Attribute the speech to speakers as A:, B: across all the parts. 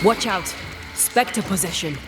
A: Watch out! Spectre possession.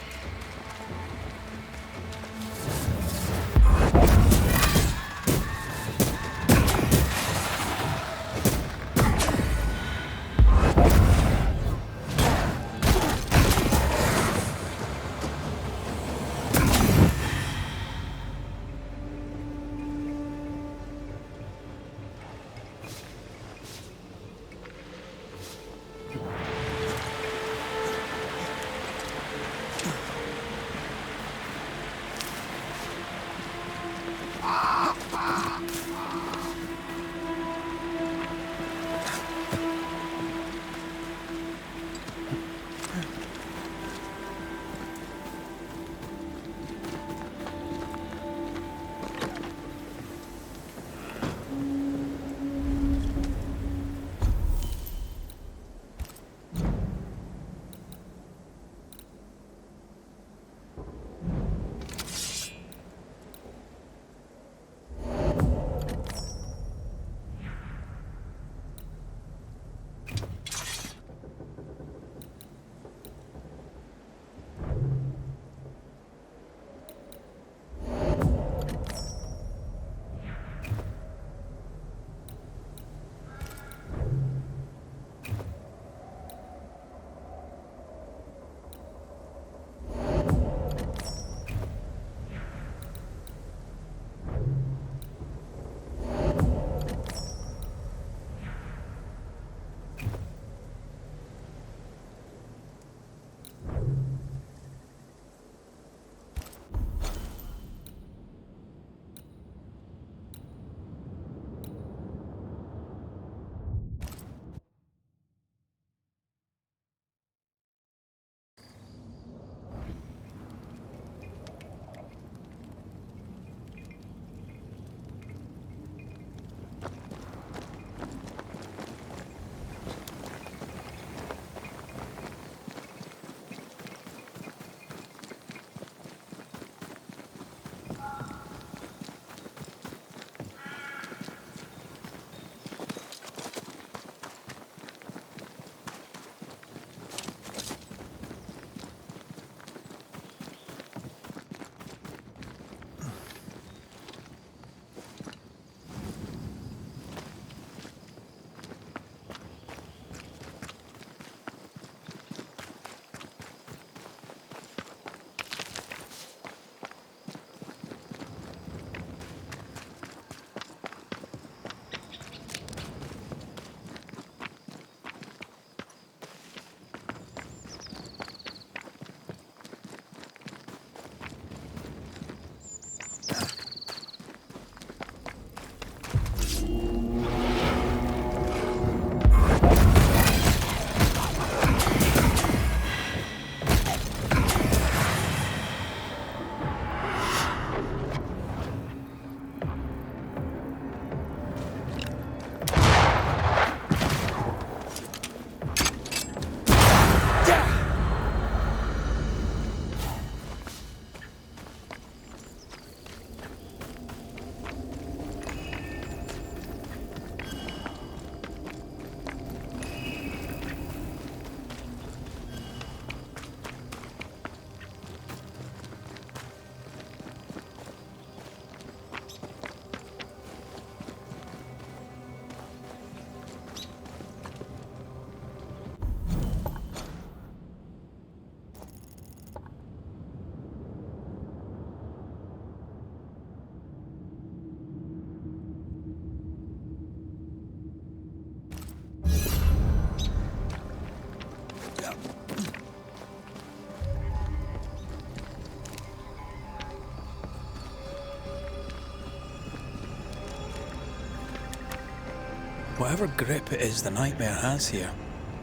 B: Whatever grip it is the nightmare has here,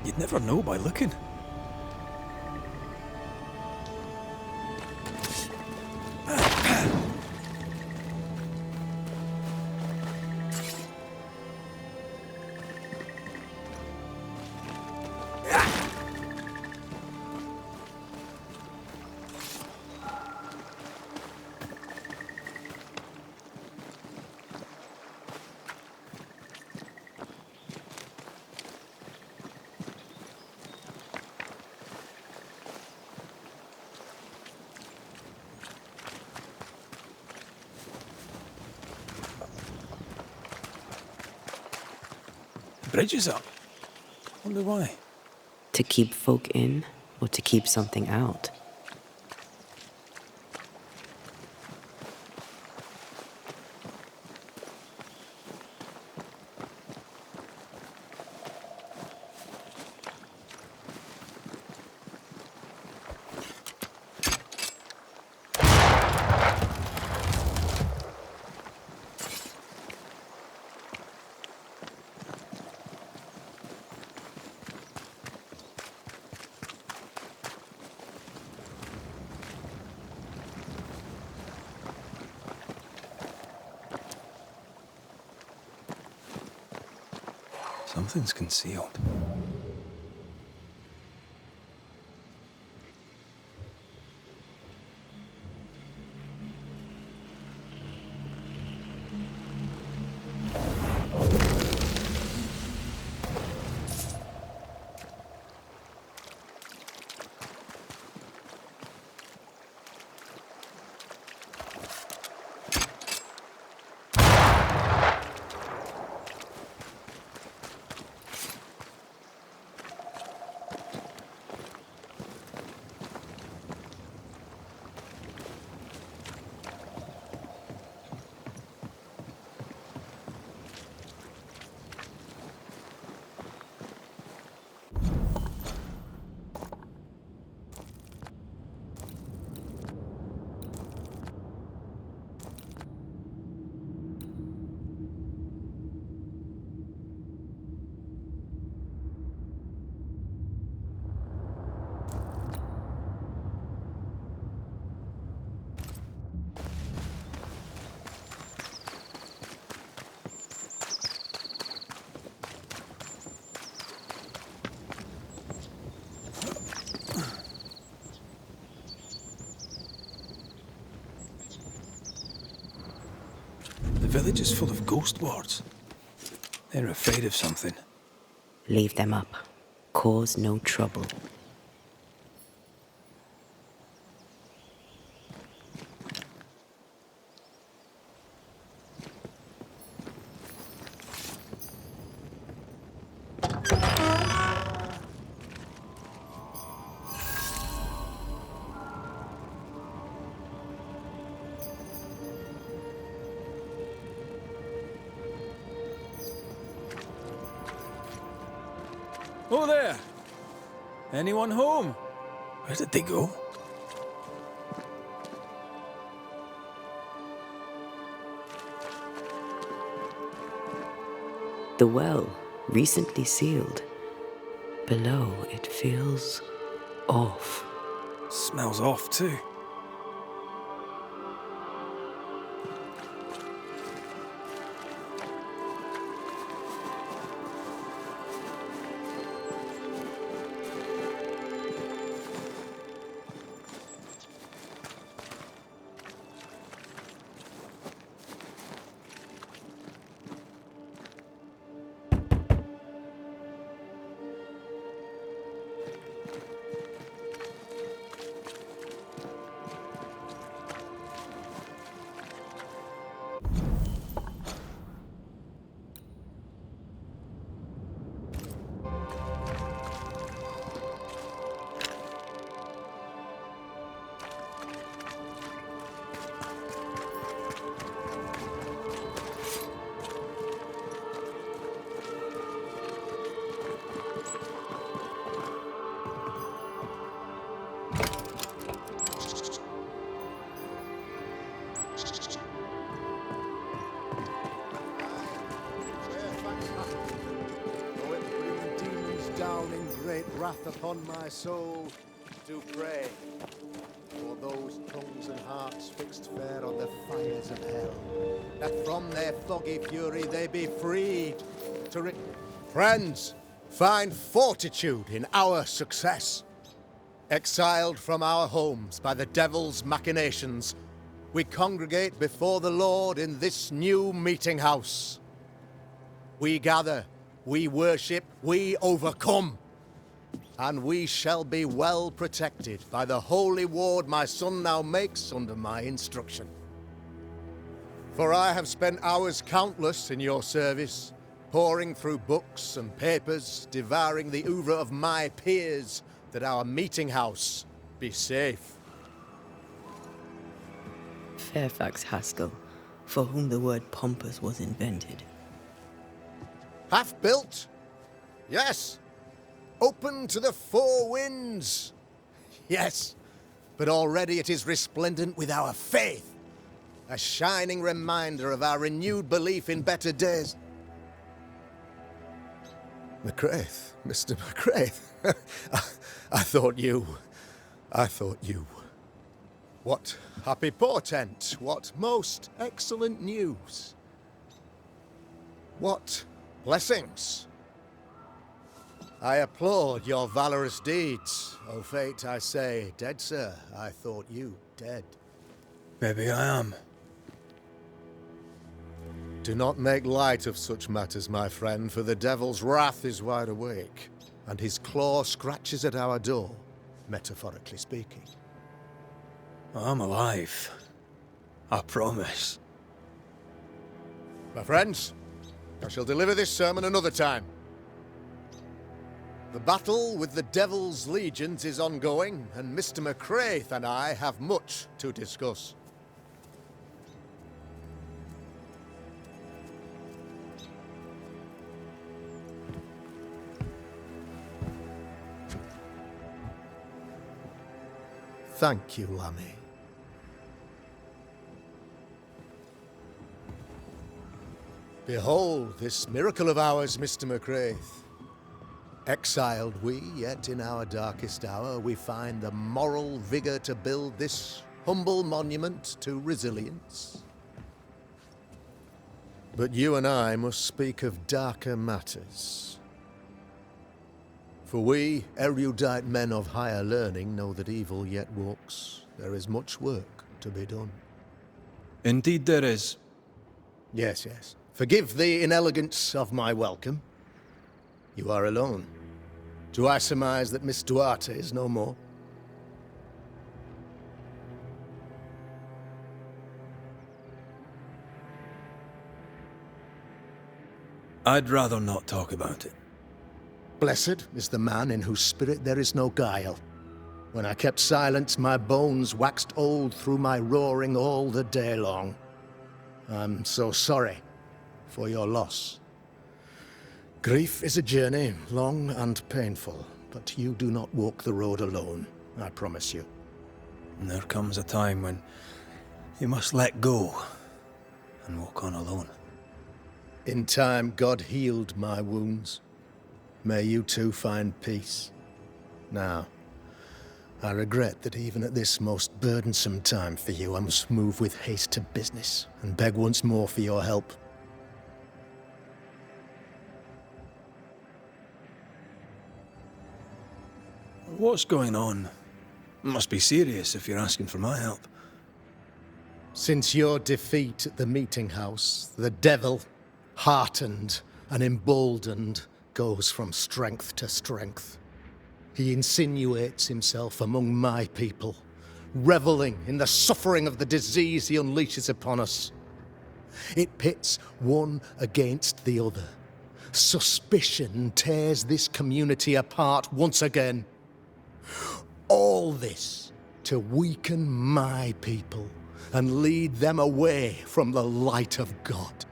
B: you'd never know by looking. bridges up. Wonder why.
C: To keep folk in, or to keep something out?
B: Something's concealed. The village is full of ghost wards. They're afraid of something.
C: Leave them up. Cause no trouble.
B: Oh there! Anyone home? Where did they go?
C: The well, recently sealed. Below, it feels off.
B: Smells off too.
D: Wrath upon my soul, do pray for those tongues and hearts fixed fair on the fires of hell, that from their foggy fury they be freed to Friends, find fortitude in our success. Exiled from our homes by the devil's machinations, we congregate before the Lord in this new meeting house. We gather, we worship, we overcome. And we shall be well protected by the holy ward my son now makes under my instruction. For I have spent hours countless in your service, Poring through books and papers, devouring the oeuvre of my peers, that our meeting house be safe.
C: Fairfax Haskell, for whom the word pompous was invented.
D: Half built? Yes. Open to the four winds? Yes. But already it is resplendent with our faith. A shining reminder of our renewed belief in better days. McCraith, Mr. McCraith. I thought you. What happy portent, what most excellent news. What blessings. I applaud your valorous deeds. O fate, I say, dead sir, I thought you dead.
B: Maybe I am.
D: Do not make light of such matters, my friend, for the devil's wrath is wide awake, and his claw scratches at our door, metaphorically speaking.
B: I'm alive. I promise.
D: My friends, I shall deliver this sermon another time. The battle with the devil's legions is ongoing, and Mr. McCraith and I have much to discuss. Thank you, Lammy. Behold this miracle of ours, Mr. McCraith. Exiled we, yet in our darkest hour we find the moral vigor to build this humble monument to resilience. But you and I must speak of darker matters. For we, erudite men of higher learning, know that evil yet walks. There is much work to be done.
B: Indeed there is.
D: Yes, yes. Forgive the inelegance of my welcome. You are alone. Do I surmise that Miss Duarte is no more?
B: I'd rather not talk about it.
D: Blessed is the man in whose spirit there is no guile. When I kept silence, my bones waxed old through my roaring all the day long. I'm so sorry for your loss. Grief is a journey, long and painful, but you do not walk the road alone, I promise you.
B: And there comes a time when you must let go and walk on alone.
D: In time, God healed my wounds. May you too find peace. Now, I regret that even at this most burdensome time for you, I must move with haste to business and beg once more for your help.
B: What's going on? It must be serious if you're asking for my help.
D: Since your defeat at the meeting house, the devil, heartened and emboldened, goes from strength to strength. He insinuates himself among my people, reveling in the suffering of the disease he unleashes upon us. It pits one against the other. Suspicion tears this community apart once again. All this to weaken my people and lead them away from the light of God.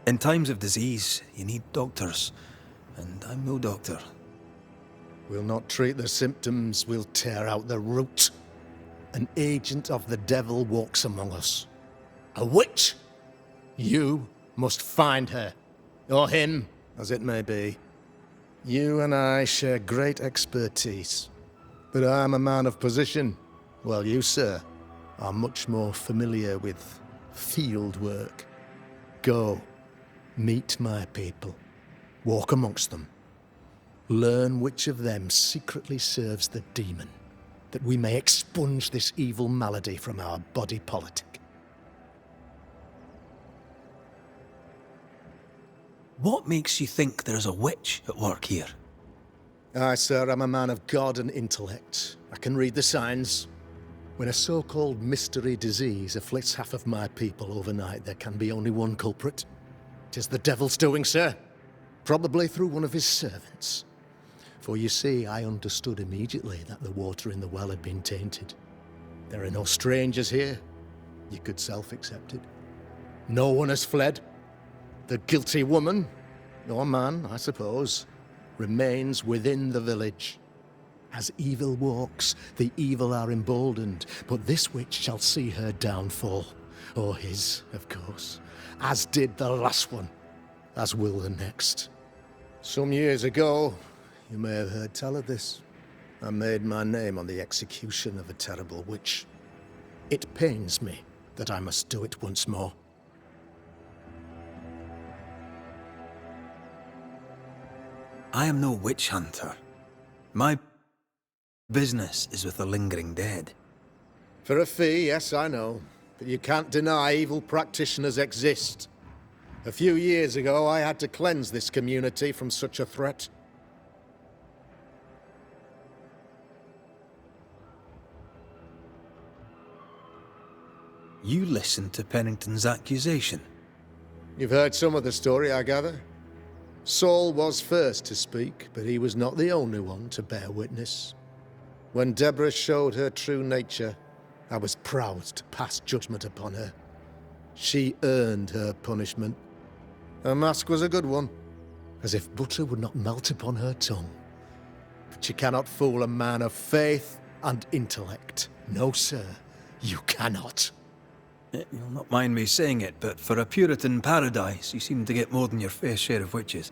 B: In times of disease, you need doctors, and I'm no doctor.
D: We'll not treat the symptoms, we'll tear out the root. An agent of the devil walks among us. A witch! You must find her. Or him, as it may be. You and I share great expertise. But I'm a man of position, while you, sir, are much more familiar with field work. Go, meet my people. Walk amongst them. Learn which of them secretly serves the demon, that we may expunge this evil malady from our body politic.
B: What makes you think there's a witch at work here?
D: Aye, sir, I'm a man of God and intellect. I can read the signs. When a so-called mystery disease afflicts half of my people overnight, there can be only one culprit. It is the devil's doing, sir. Probably through one of his servants. For you see, I understood immediately that the water in the well had been tainted. There are no strangers here. You could self-accept it. No one has fled. The guilty woman, or man, I suppose, remains within the village. As evil walks, the evil are emboldened, but this witch shall see her downfall. Or his, of course. As did the last one. As will the next. Some years ago, you may have heard tell of this. I made my name on the execution of a terrible witch. It pains me that I must do it once more.
B: I am no witch hunter. My business is with the lingering dead.
D: For a fee, yes, I know. But you can't deny evil practitioners exist. A few years ago, I had to cleanse this community from such a threat.
B: You listened to Pennington's accusation.
D: You've heard some of the story, I gather. Saul was first to speak, but he was not the only one to bear witness. When Deborah showed her true nature, I was proud to pass judgment upon her. She earned her punishment. Her mask was a good one, as if butter would not melt upon her tongue. But you cannot fool a man of faith and intellect. No, sir, you cannot.
B: You'll not mind me saying it, but for a Puritan paradise, you seem to get more than your fair share of witches.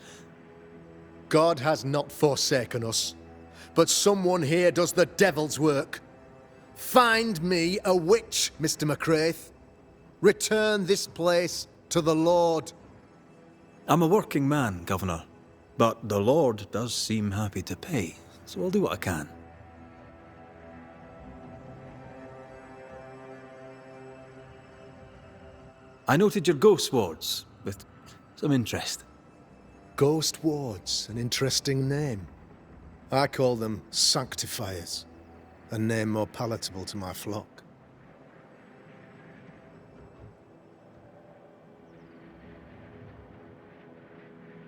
D: God has not forsaken us, but someone here does the devil's work. Find me a witch, Mr. McCraith. Return this place to the Lord.
B: I'm a working man, Governor, but the Lord does seem happy to pay, so I'll do what I can. I noted your ghost wards with some interest.
D: Ghost wards, an interesting name. I call them sanctifiers, a name more palatable to my flock.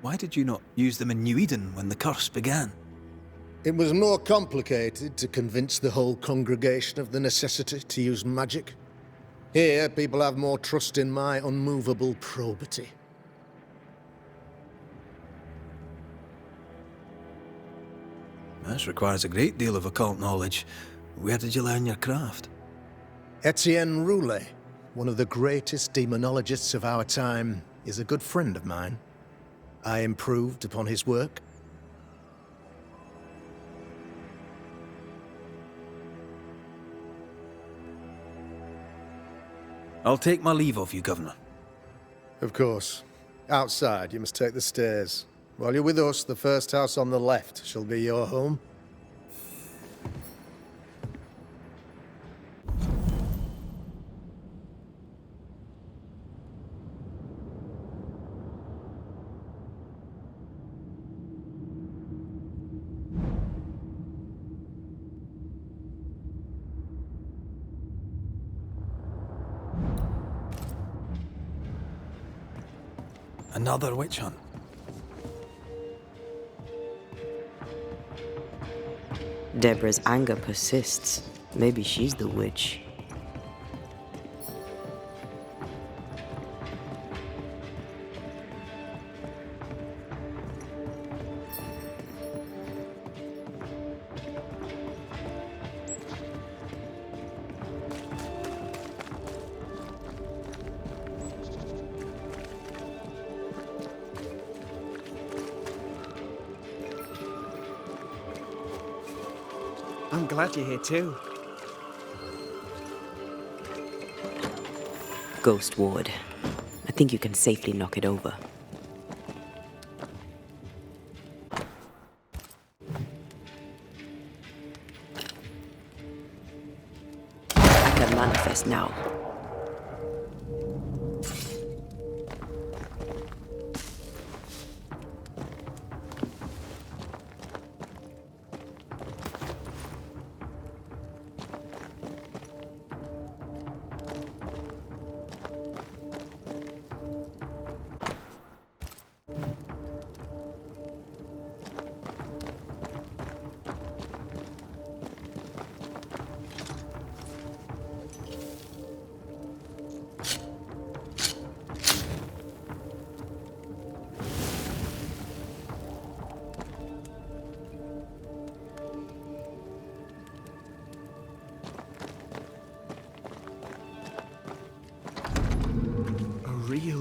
B: Why did you not use them in New Eden when the curse began?
D: It was more complicated to convince the whole congregation of the necessity to use magic. Here, people have more trust in my unmovable probity.
B: This requires a great deal of occult knowledge. Where did you learn your craft?
D: Etienne Roulet, one of the greatest demonologists of our time, is a good friend of mine. I improved upon his work.
B: I'll take my leave of you, Governor.
D: Of course. Outside, you must take the stairs. While you're with us, the first house on the left shall be your home.
B: Another witch hunt.
C: Deborah's anger persists. Maybe she's the witch.
E: I'm glad you're here too.
C: Ghost ward. I think you can safely knock it over. I can manifest now.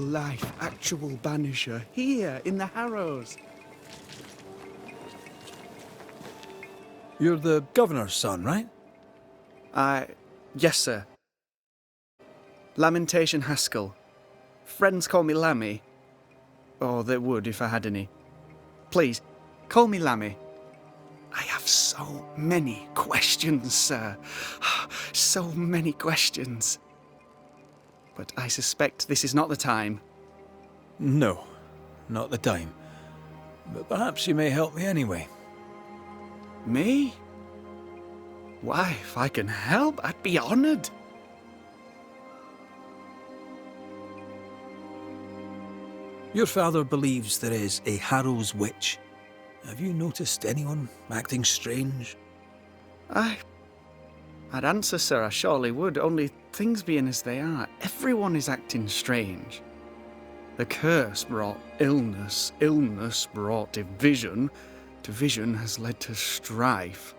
E: real-life, actual Banisher here in the Harrows.
B: You're the governor's son, right?
E: Yes, sir. Lamentation Haskell. Friends call me Lammy. Or they would if I had any. Please, call me Lammy. I have so many questions, sir. So many questions. But I suspect this is not the time.
B: No, not the time. But perhaps you may help me anyway.
E: Me? Why, if I can help, I'd be honoured.
B: Your father believes there is a Harrows witch. Have you noticed anyone acting strange?
E: I'd answer, sir, I surely would, only things being as they are, everyone is acting strange. The curse brought illness, illness brought division, division has led to strife.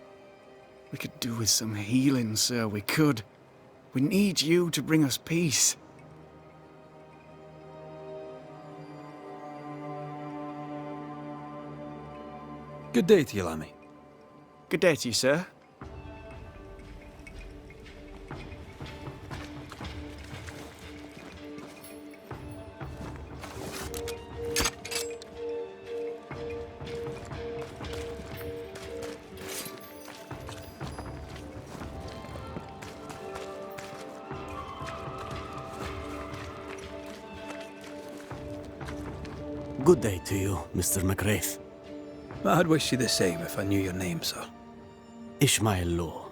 E: We could do with some healing, sir, we could. We need you to bring us peace.
B: Good day to you, Lammy.
E: Good day to you, sir.
F: Good day to you, Mr. McWraith.
B: I'd wish you the same if I knew your name, sir.
F: Ishmael Law.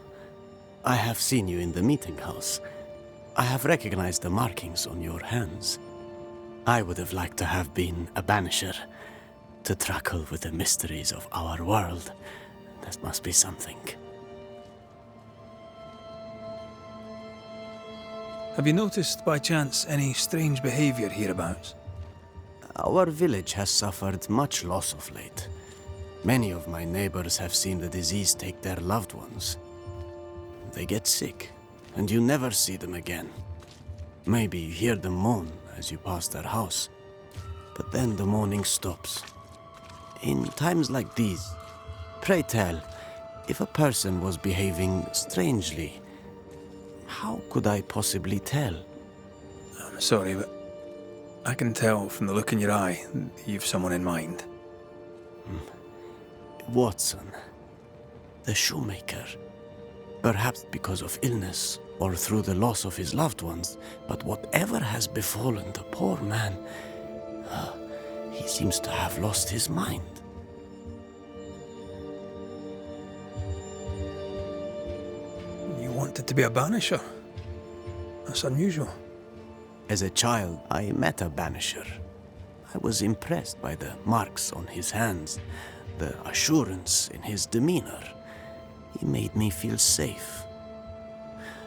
F: I have seen you in the meeting house. I have recognized the markings on your hands. I would have liked to have been a banisher, to tackle with the mysteries of our world. That must be something.
B: Have you noticed, by chance, any strange behavior hereabouts?
F: Our village has suffered much loss of late. Many of my neighbors have seen the disease take their loved ones. They get sick, and you never see them again. Maybe you hear them moan as you pass their house, but then the moaning stops. In times like these, pray tell, if a person was behaving strangely, how could I possibly tell?
B: I'm sorry, but I can tell from the look in your eye that you've someone in mind.
F: Watson, the shoemaker. Perhaps because of illness or through the loss of his loved ones, but whatever has befallen the poor man, he seems to have lost his mind.
B: You wanted to be a banisher? That's unusual.
F: As a child, I met a banisher. I was impressed by the marks on his hands, the assurance in his demeanor. He made me feel safe.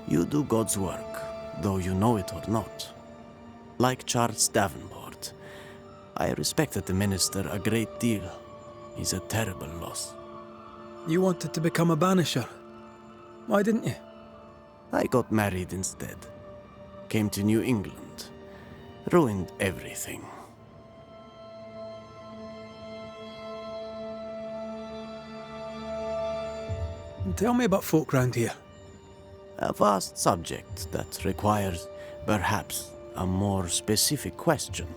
F: You do God's work, though you know it or not. Like Charles Davenport, I respected the minister a great deal. He's a terrible loss.
B: You wanted to become a banisher. Why didn't you?
F: I got married instead. Came to New England. Ruined everything.
B: Tell me about folk round here.
F: A vast subject that requires, perhaps, a more specific question.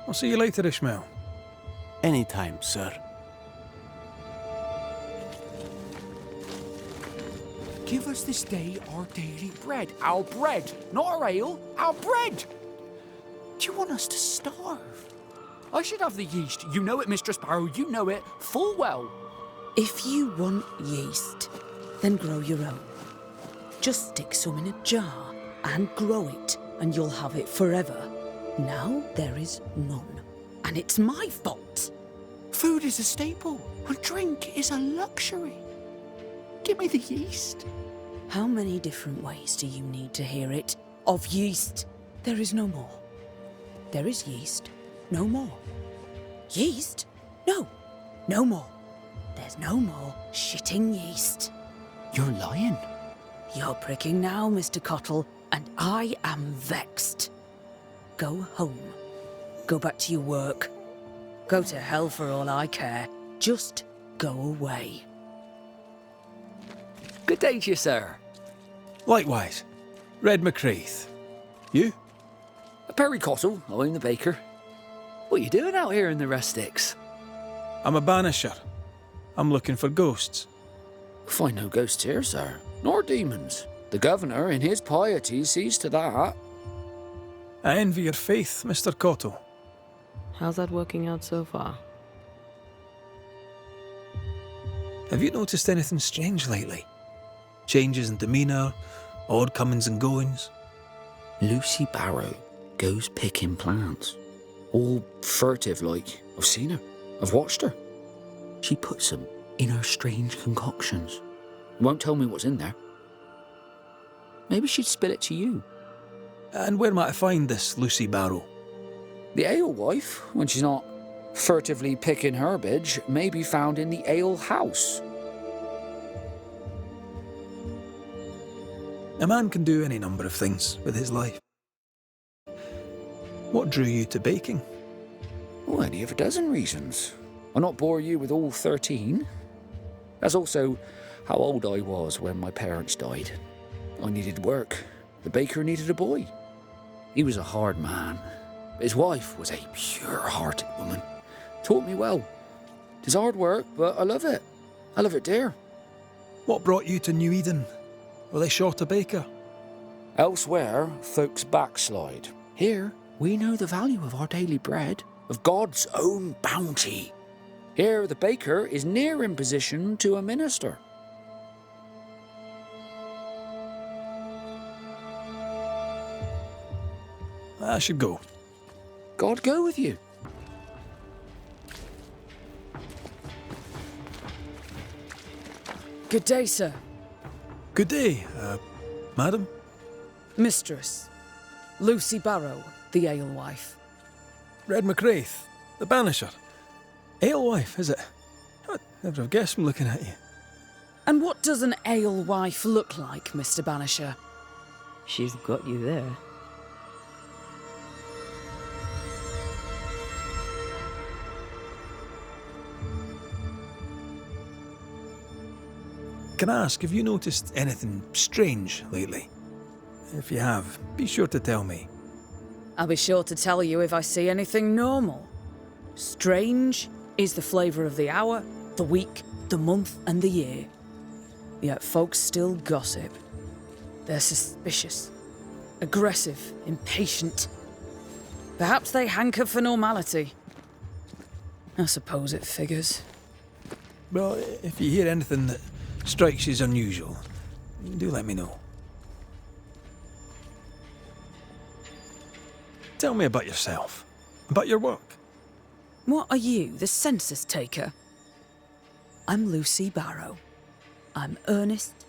B: I'll see you later, Ishmael.
F: Anytime, sir.
G: Give us this day our daily bread. Our bread, not our ale, our bread! Do you want us to starve? I should have the yeast. You know it, Mistress Barrow, you know it full well.
C: If you want yeast, then grow your own. Just stick some in a jar and grow it, and you'll have it forever. Now there is none, and it's my fault.
G: Food is a staple, and drink is a luxury. Give me the yeast.
C: How many different ways do you need to hear it? Of yeast, there is no more. There is yeast, no more. Yeast? No, no more. There's no more shitting yeast.
G: You're lying.
C: You're pricking now, Mr. Cottle, and I am vexed. Go home. Go back to your work. Go to hell for all I care. Just go away.
G: Good day to you, sir.
B: Likewise. Red McCraith. You?
G: Perry Cottle, I'm the baker. What are you doing out here in the rustics?
B: I'm a banisher. I'm looking for ghosts.
G: Find no ghosts here, sir, nor demons. The governor, in his piety, sees to that.
B: I envy your faith, Mr. Cottle.
A: How's that working out so far?
B: Have you noticed anything strange lately? Changes in demeanour, odd comings and goings?
G: Lucy Barrow goes picking plants. All furtive like. I've seen her. I've watched her. She puts them in her strange concoctions. Won't tell me what's in there. Maybe she'd spill it to you.
B: And where might I find this Lucy Barrow?
G: The alewife, when she's not furtively picking herbage, may be found in the ale house.
B: A man can do any number of things with his life. What drew you to baking?
G: Oh, any of a dozen reasons. I'll not bore you with all 13. That's also how old I was when my parents died. I needed work. The baker needed a boy. He was a hard man. His wife was a pure-hearted woman. Taught me well. It's hard work, but I love it. I love it, dear.
B: What brought you to New Eden? Were they short a baker?
G: Elsewhere, folks backslide. Here, we know the value of our daily bread, of God's own bounty. Here, the baker is near in position to a minister.
B: I should go.
G: God go with you.
C: Good day, sir.
B: Good day, madam.
C: Mistress. Lucy Barrow, the alewife.
B: Red McCraith, the banisher. Alewife, is it? I'd never have guessed from looking at you.
C: And what does an alewife look like, Mr. Banisher?
A: She's got you there.
B: Can I ask, have you noticed anything strange lately? If you have, be sure to tell me.
C: I'll be sure to tell you if I see anything normal. Strange is the flavour of the hour, the week, the month, and the year. Yet folks still gossip. They're suspicious, aggressive, impatient. Perhaps they hanker for normality. I suppose it figures.
B: Well, if you hear anything that strikes you as unusual, do let me know. Tell me about yourself, about your work.
C: What are you, the census taker? I'm Lucy Barrow. I'm earnest,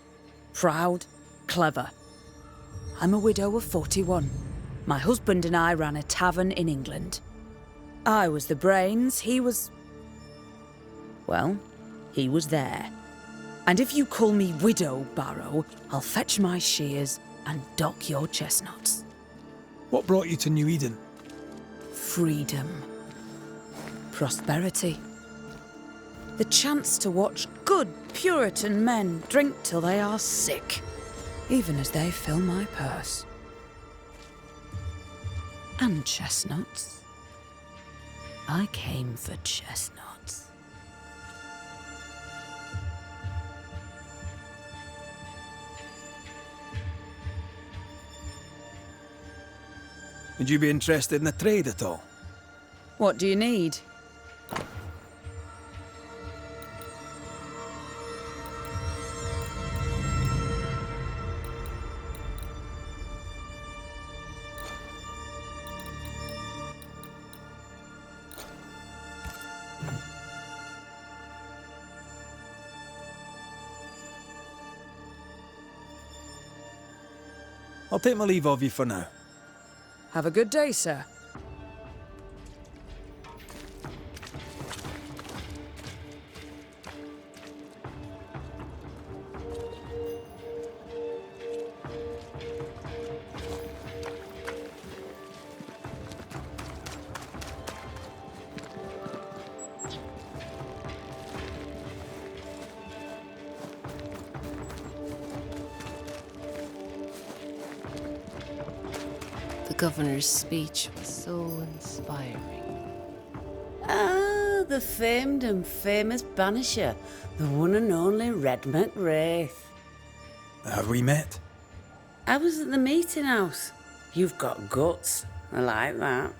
C: proud, clever. I'm a widow of 41. My husband and I ran a tavern in England. I was the brains, he was... well, he was there. And if you call me Widow Barrow, I'll fetch my shears and dock your chestnuts.
B: What brought you to New Eden?
C: Freedom. Prosperity. The chance to watch good Puritan men drink till they are sick, even as they fill my purse. And chestnuts. I came for chestnuts.
B: Would you be interested in a trade at all?
C: What do you need?
B: I'll take my leave of you for now.
C: Have a good day, sir.
H: governor's speech was so inspiring.
C: Ah, the famed and famous Banisher, the one and only Red McWraith.
B: Have we met?
C: I was at the meeting house. You've got guts. I like that.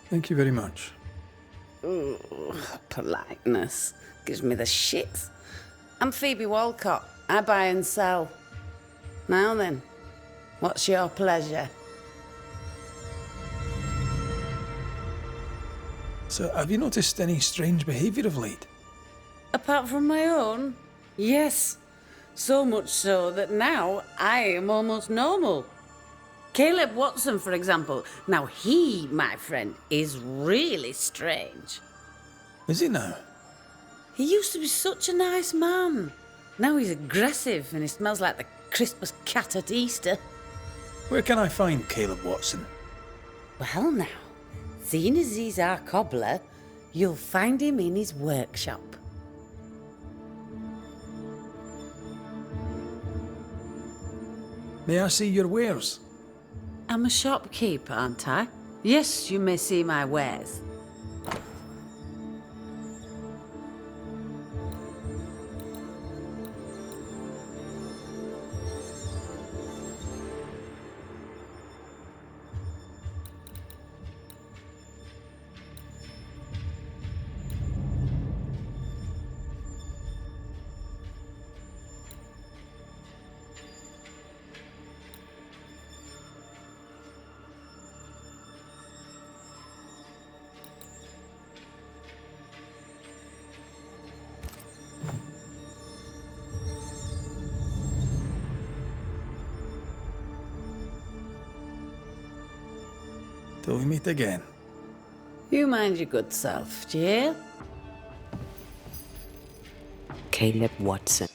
B: Thank you very much.
C: Ooh, politeness gives me the shits. I'm Phoebe Walcott. I buy and sell. Now then, what's your pleasure?
B: So, have you noticed any strange behaviour of late?
C: Apart from my own? Yes. So much so that now I am almost normal. Caleb Watson, for example. Now he, my friend, is really strange.
B: Is he now?
C: He used to be such a nice man. Now he's aggressive and he smells like the Christmas cat at Easter.
B: Where can I find Caleb Watson?
C: Well now, seeing as he's our cobbler, you'll find him in his workshop.
B: May I see your wares?
C: I'm a shopkeeper, aren't I? Yes, you may see my wares.
B: Till we meet again.
C: You mind your good self, do you hear?
A: Caleb Watson.